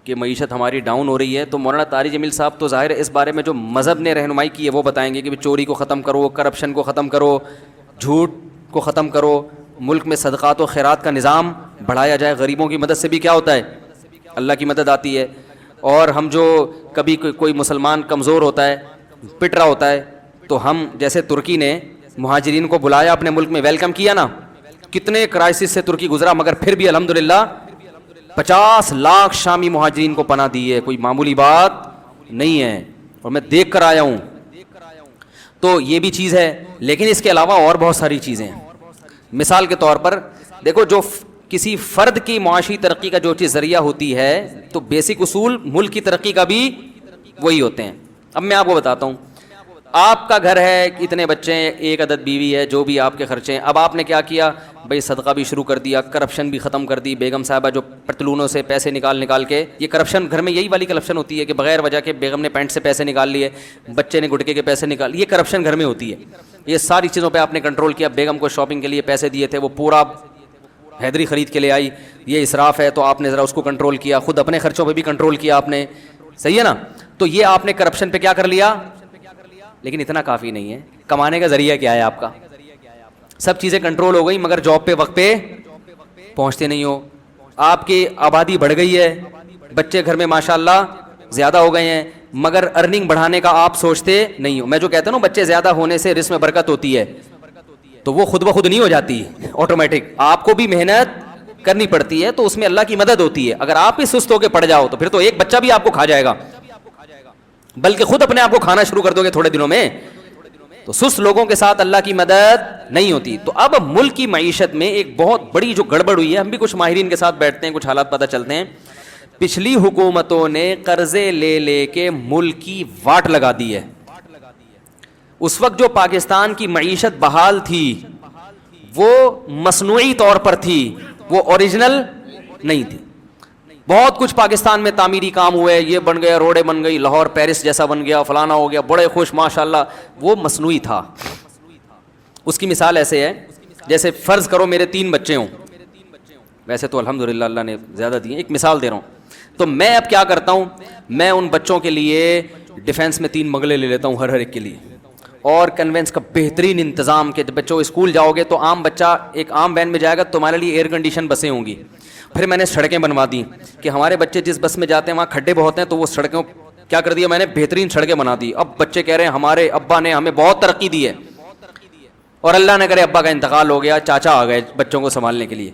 کہ معیشت ہماری ڈاؤن ہو رہی ہے, تو مولانا طارق جمیل صاحب تو ظاہر ہے اس بارے میں جو مذہب نے رہنمائی کی ہے وہ بتائیں گے کہ چوری کو ختم کرو, کرپشن کو ختم کرو, جھوٹ کو ختم کرو, ملک میں صدقات و خیرات کا نظام بڑھایا جائے, غریبوں کی مدد سے بھی کیا ہوتا ہے, اللہ کی مدد آتی ہے. اور ہم جو کبھی کوئی مسلمان کمزور ہوتا ہے, پٹ رہا ہوتا ہے, تو ہم جیسے ترکی نے مہاجرین کو بلایا اپنے ملک میں, ویلکم کیا نا, کتنے کرائسس سے ترکی گزرا, مگر پھر بھی الحمدللہ 50 لاکھ شامی مہاجرین کو پناہ دی ہے, کوئی معمولی بات نہیں ہے, اور میں دیکھ کر آیا ہوں. تو یہ بھی چیز ہے, لیکن اس کے علاوہ اور بہت ساری چیزیں ہیں. مثال کے طور پر دیکھو, جو کسی فرد کی معاشی ترقی کا جو چیز ذریعہ ہوتی ہے, تو بیسک اصول ملک کی ترقی کا بھی وہی ہوتے ہیں. اب میں آپ کو بتاتا ہوں, آپ کا گھر ہے, اتنے بچے ہیں, ایک عدد بیوی ہے, جو بھی آپ کے خرچے ہیں, اب آپ نے کیا کیا بھائی, صدقہ بھی شروع کر دیا, کرپشن بھی ختم کر دی. بیگم صاحبہ جو پتلونوں سے پیسے نکال کے, یہ کرپشن گھر میں یہی والی کرپشن ہوتی ہے کہ بغیر وجہ کے بیگم نے پینٹ سے پیسے نکال لیے, بچے نے گٹکے کے پیسے نکال, یہ کرپشن گھر میں ہوتی ہے. یہ ساری چیزوں پہ آپ نے کنٹرول کیا. بیگم کو شاپنگ کے لیے پیسے دیے تھے, وہ پورا حیدری خرید کے لے آئی, یہ اسراف ہے, تو آپ نے ذرا اس کو کنٹرول کیا. خود اپنے خرچوں پہ بھی کنٹرول کیا آپ نے, صحیح ہے نا. تو یہ آپ نے کرپشن پہ کیا کر لیا, لیکن اتنا کافی نہیں ہے. کمانے کا ذریعہ کیا ہے آپ کا, سب چیزیں کنٹرول ہو گئی, مگر جاب پہ وقت پہ پہنچتے نہیں ہو. آپ کی آبادی بڑھ گئی ہے, بچے گھر میں ماشاءاللہ زیادہ ہو گئے ہیں, مگر ارننگ بڑھانے کا آپ سوچتے نہیں ہو. میں جو کہتا ہوں نا, بچے زیادہ ہونے سے رزق میں برکت ہوتی ہے, تو وہ خود بخود نہیں ہو جاتی آٹومیٹک, آپ کو بھی محنت کرنی پڑتی ہے, تو اس میں اللہ کی مدد ہوتی ہے. اگر آپ ہی سست ہو کے پڑ جاؤ تو پھر تو ایک بچہ بھی آپ کو کھا جائے گا, بلکہ خود اپنے آپ کو کھانا شروع کر دو گے تھوڑے دنوں میں. تو سست لوگوں کے ساتھ اللہ کی مدد نہیں ہوتی. تو اب ملک کی معیشت میں ایک بہت بڑی جو گڑبڑ ہوئی ہے, ہم بھی کچھ ماہرین کے ساتھ بیٹھتے ہیں, کچھ حالات پتہ چلتے ہیں. پچھلی حکومتوں نے قرضے لے کے ملک کی واٹ لگا دی ہے. اس وقت جو پاکستان کی معیشت بحال تھی وہ مصنوعی طور پر تھی, وہ اوریجنل نہیں تھی. بہت کچھ پاکستان میں تعمیری کام ہوئے, یہ بن گیا, روڈیں بن گئی, لاہور پیرس جیسا بن گیا, فلانا ہو گیا, بڑے خوش ماشاءاللہ, وہ مصنوعی تھا. اس کی مثال ایسے ہے, جیسے فرض کرو میرے 3 بچے ہوں, ویسے تو الحمدللہ اللہ نے زیادہ دیے, ایک مثال دے رہا ہوں. تو میں اب کیا کرتا ہوں, میں ان بچوں کے لیے ڈیفینس میں 3 بنگلے لے لیتا ہوں ہر ایک کے لیے, اور کنوینس کا بہترین انتظام کہ بچوں اسکول جاؤ گے تو عام بچہ ایک عام وین میں جائے گا, تمہارے لیے ایئر کنڈیشن بسیں ہوں گی. پھر میں نے سڑکیں بنوا دی کہ ہمارے بچے جس بس میں جاتے ہیں وہاں کھڈے بہت ہیں, تو وہ سڑکوں کیا کر دیا میں نے, بہترین سڑکیں بنا دی. اب بچے کہہ رہے ہیں ہمارے ابا نے ہمیں بہت ترقی دی ہے, اور اللہ نہ کرے ابا کا انتقال ہو گیا, چاچا آ گئے بچوں کو سنبھالنے کے لیے.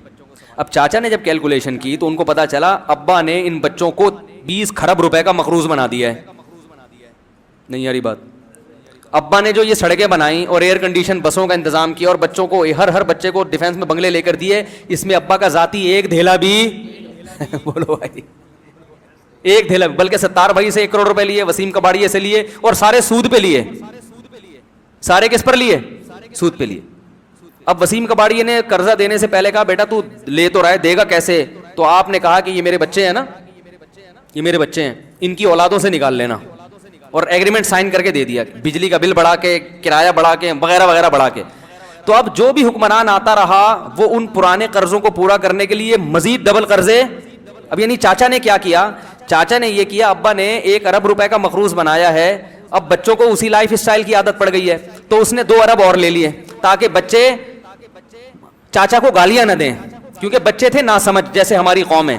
اب چاچا نے جب کیلکولیشن کی تو ان کو پتا چلا ابا نے ان بچوں کو 20 کھرب روپے کا مقروض بنا دیا ہے. نہیں یاری بات, ابا نے جو یہ سڑکیں بنائیں اور ایئر کنڈیشن بسوں کا انتظام کیا اور بچوں کو ہر بچے کو ڈیفینس میں بنگلے لے کر دیے, اس میں ابا کا ذاتی ایک دھیلا بھی بولو بھائی, ایک دھیلا, بلکہ 70 بھائی سے 1 کروڑ روپے لیے, وسیم کباڑیے سے لیے, اور سارے سود پہ لیے. سارے کس پر لیے, سود پہ لیے. اب وسیم کباڑیے نے قرضہ دینے سے پہلے کہا بیٹا تو لے تو رہا ہے, دے گا کیسے, تو آپ نے کہا کہ یہ میرے بچے ہیں نا, یہ میرے بچے ہیں, ان کی اولادوں سے نکال لینا, اور ایگریمنٹ سائن کر کے دے دیا, بجلی کا بل بڑھا کے, کرایہ بڑھا کے, وغیرہ وغیرہ بڑھا کے. تو اب جو بھی حکمران آتا رہا وہ ان پرانے قرضوں کو پورا کرنے کے لیے مزید ڈبل قرضے. اب یعنی چاچا نے کیا کیا, چاچا نے یہ کیا, ابا نے 1 ارب روپے کا مقروض بنایا ہے, اب بچوں کو اسی لائف اسٹائل کی عادت پڑ گئی ہے, تو اس نے 2 ارب اور لے لیے تاکہ بچے چاچا کو گالیاں نہ دیں, کیونکہ بچے تھے نا سمجھ, جیسے ہماری قوم ہے,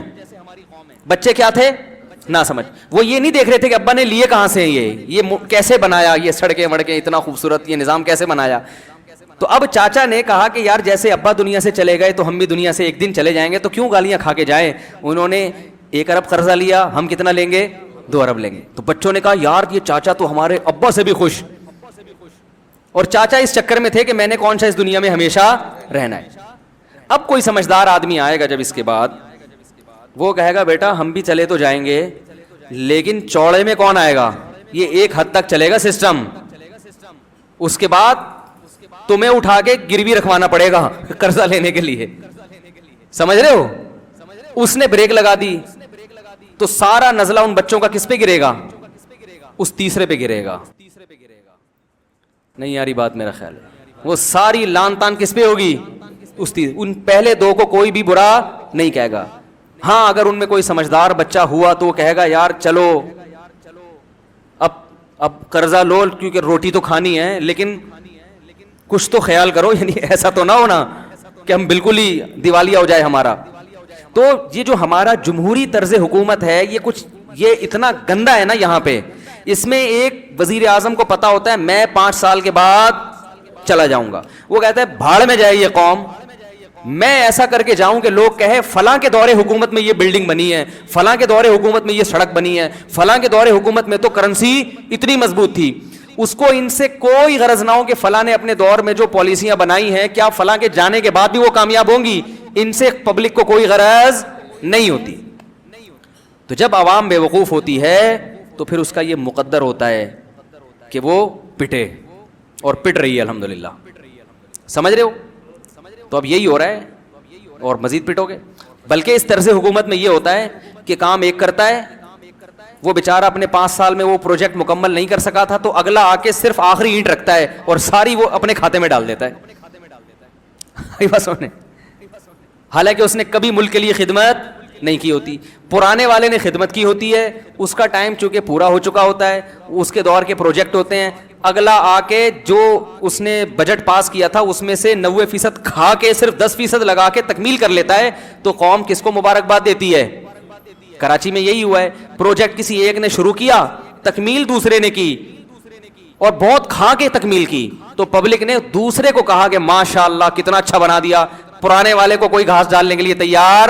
بچے کیا تھے, نہ سمجھ. وہ یہ نہیں دیکھ رہے تھے کہ ابا نے لیے کہاں سے, یہ کیسے بنایا, یہ سڑکیں وڑکیں اتنا خوبصورت یہ نظام کیسے بنایا. تو اب چاچا نے کہا کہ یار جیسے ابا دنیا سے چلے گئے تو ہم بھی دنیا سے ایک دن چلے جائیں گے, تو کیوں گالیاں کھا کے جائیں. انہوں نے 1 ارب قرضہ لیا, ہم کتنا لیں گے, 2 ارب لیں گے. تو بچوں نے کہا یار یہ چاچا تو ہمارے ابا سے بھی خوش, اور چاچا اس چکر میں تھے کہ میں نے کون سا اس دنیا میں ہمیشہ رہنا ہے. اب کوئی سمجھدار آدمی آئے گا جب اس کے بعد, وہ کہے گا بیٹا ہم بھی چلے تو جائیں گے, لیکن چوڑے میں کون آئے گا, یہ ایک حد تک چلے گا سسٹم, اس کے بعد تمہیں اٹھا کے گروی رکھوانا پڑے گا قرضہ لینے کے لیے. سمجھ رہے ہو, اس نے بریک لگا دی تو سارا نزلہ ان بچوں کا کس پہ گرے گا, اس تیسرے پہ گرے گا. نہیں یاری بات میرا خیال ہے, وہ ساری لان تان کس پہ ہوگی, ان پہلے 2 کو کوئی بھی برا نہیں کہے گا. ہاں اگر ان میں کوئی سمجھدار بچہ ہوا تو وہ کہے گا یار چلو اب قرضہ لو کیونکہ روٹی تو کھانی ہے, لیکن کچھ تو خیال کرو, یعنی ایسا تو نہ ہونا کہ ہم بالکل ہی دیوالیہ ہو جائے ہمارا. تو یہ جو ہمارا جمہوری طرز حکومت ہے یہ اتنا گندا ہے نا یہاں پہ. اس میں ایک وزیر اعظم کو پتا ہوتا ہے میں 5 سال کے بعد چلا جاؤں گا, وہ کہتا ہے بھاڑ میں جائے یہ قوم, میں ایسا کر کے جاؤں کہ لوگ کہے فلاں کے دور حکومت میں یہ بلڈنگ بنی ہے, فلاں کے دور حکومت میں یہ سڑک بنی ہے, فلاں کے دور حکومت میں تو کرنسی اتنی مضبوط تھی. اس کو ان سے کوئی غرض نہ ہو کہ فلاں نے اپنے دور میں جو پالیسیاں بنائی ہیں کیا فلاں کے جانے کے بعد بھی وہ کامیاب ہوں گی, ان سے پبلک کو کوئی غرض نہیں ہوتی. تو جب عوام بے وقوف ہوتی ہے تو پھر اس کا یہ مقدر ہوتا ہے کہ وہ پٹے, اور پٹ رہی ہے الحمدللہ. سمجھ رہے ہو؟ تو اب یہی ہو رہا ہے اور مزید پٹو گے. بلکہ اس طرز حکومت میں یہ ہوتا ہے کہ کام ایک کرتا ہے, وہ بیچارہ اپنے 5 سال میں وہ پروجیکٹ مکمل نہیں کر سکا تھا تو اگلا آ کے صرف آخری اینٹ رکھتا ہے اور ساری وہ اپنے کھاتے میں ڈال دیتا ہے بس ہونے, حالانکہ اس نے کبھی ملک کے لیے خدمت نہیں کی ہوتی. پرانے والے نے خدمت کی ہوتی ہے, اس کا ٹائم چونکہ پورا ہو چکا ہوتا ہے, اس کے دور کے پروجیکٹ ہوتے ہیں, اگلا آ کے جو اس نے بجٹ پاس کیا تھا اس میں سے 90% کھا کے صرف 10% لگا کے تکمیل کر لیتا ہے. تو قوم کس کو مبارکباد دیتی ہے؟ کراچی میں یہی ہوا ہے, پروجیکٹ کسی ایک نے شروع کیا, تکمیل دوسرے نے کی اور بہت کھا کے تکمیل کی, تو پبلک نے دوسرے کو کہا کہ ماشاءاللہ کتنا اچھا بنا دیا, پرانے والے کو کوئی گھاس ڈالنے کے لیے تیار